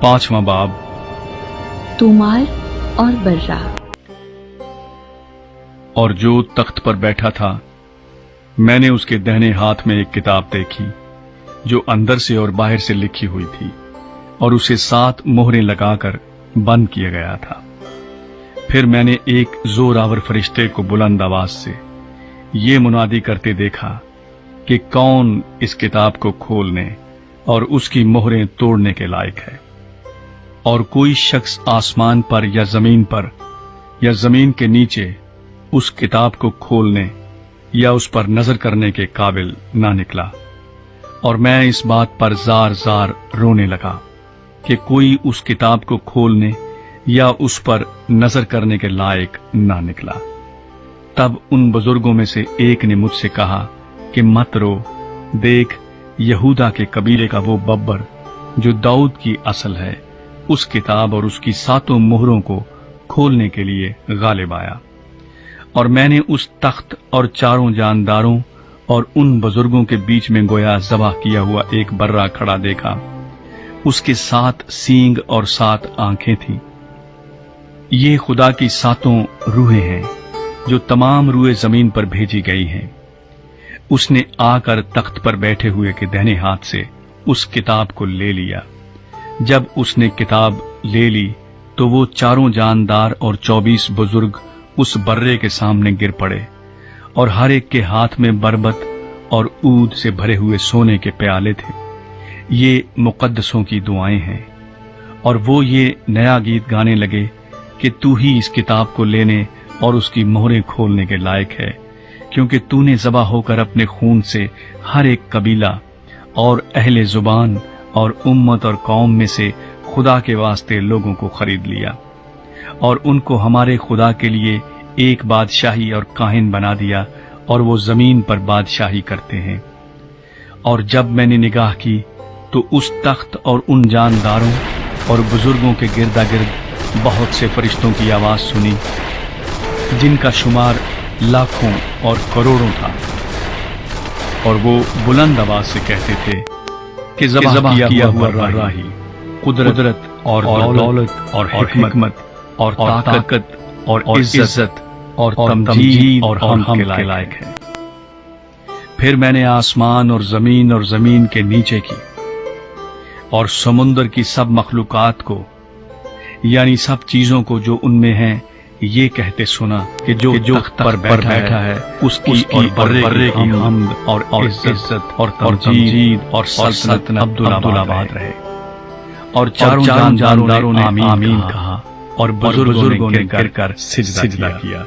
5वां बाब। तूमार और बर्रा। और जो तख्त पर बैठा था, मैंने उसके दाहिने हाथ में एक किताब देखी जो अंदर से और बाहर से लिखी हुई थी, और उसे 7 मोहरें लगाकर बंद किया गया था। फिर मैंने एक जोरावर फरिश्ते को बुलंद आवाज से ये मुनादी करते देखा कि कौन इस किताब को खोलने और उसकी मोहरें तोड़ने के लायक है। और कोई शख्स आसमान पर या जमीन के नीचे उस किताब को खोलने या उस पर नजर करने के काबिल ना निकला। और मैं इस बात पर जार जार रोने लगा कि कोई उस किताब को खोलने या उस पर नजर करने के लायक ना निकला। तब उन बुजुर्गों में से एक ने मुझसे कहा कि मत रो, देख यहूदा के कबीले का वो बब्बर जो दाऊद की असल है, उस किताब और उसकी 7 मोहरों को खोलने के लिए गालिब आया। और मैंने उस तख्त और 4 जानदारों और उन बुजुर्गों के बीच में गोया ज़बह किया हुआ एक बर्रा खड़ा देखा। उसके 7 सींग और 7 आंखें थीं। ये खुदा की 7 रूहें हैं जो तमाम रूहें जमीन पर भेजी गई हैं। उसने आकर तख्त पर बैठे हुए के दाहिने हाथ से उस किताब को ले लिया। जब उसने किताब ले ली तो वो 4 जानदार और 24 बुजुर्ग उस बर्रे के सामने गिर पड़े, और हर एक के हाथ में बरबत और ऊद से भरे हुए सोने के प्याले थे। ये मुकद्दसों की दुआएं हैं। और वो ये नया गीत गाने लगे कि तू ही इस किताब को लेने और उसकी मोहरें खोलने के लायक है, क्योंकि तूने ज़बा होकर अपने खून से हर एक कबीला और अहले जुबान और उम्मत और कौम में से खुदा के वास्ते लोगों को खरीद लिया, और उनको हमारे खुदा के लिए एक बादशाही और काहिन बना दिया, और वो जमीन पर बादशाही करते हैं। और जब मैंने निगाह की तो उस तख्त और उन जानदारों और बुजुर्गों के गिरदा गिर्द बहुत से फरिश्तों की आवाज सुनी, जिनका शुमार लाखों और करोड़ों था। और वो बुलंद आवाज से कहते थे कि ज़बह किया हुआ राही कुदरत और दौलत और हिकमत और ताकत और इज्जत और तमजीद और हम के लायक है। फिर मैंने आसमान और जमीन के नीचे की और समुंदर की सब मखलूकात को, यानी सब चीजों को जो उनमें हैं, ये कहते सुना कि जो तख्त पर बैठा है उसकी और बर्रे की हम्द और इज्जत और तमजीद और सल्तनत अब्दुल-आबाद रहे। और 4 जानदारों ने आमीन कहा, और बुजुर्गों ने गिरकर सिजदा किया।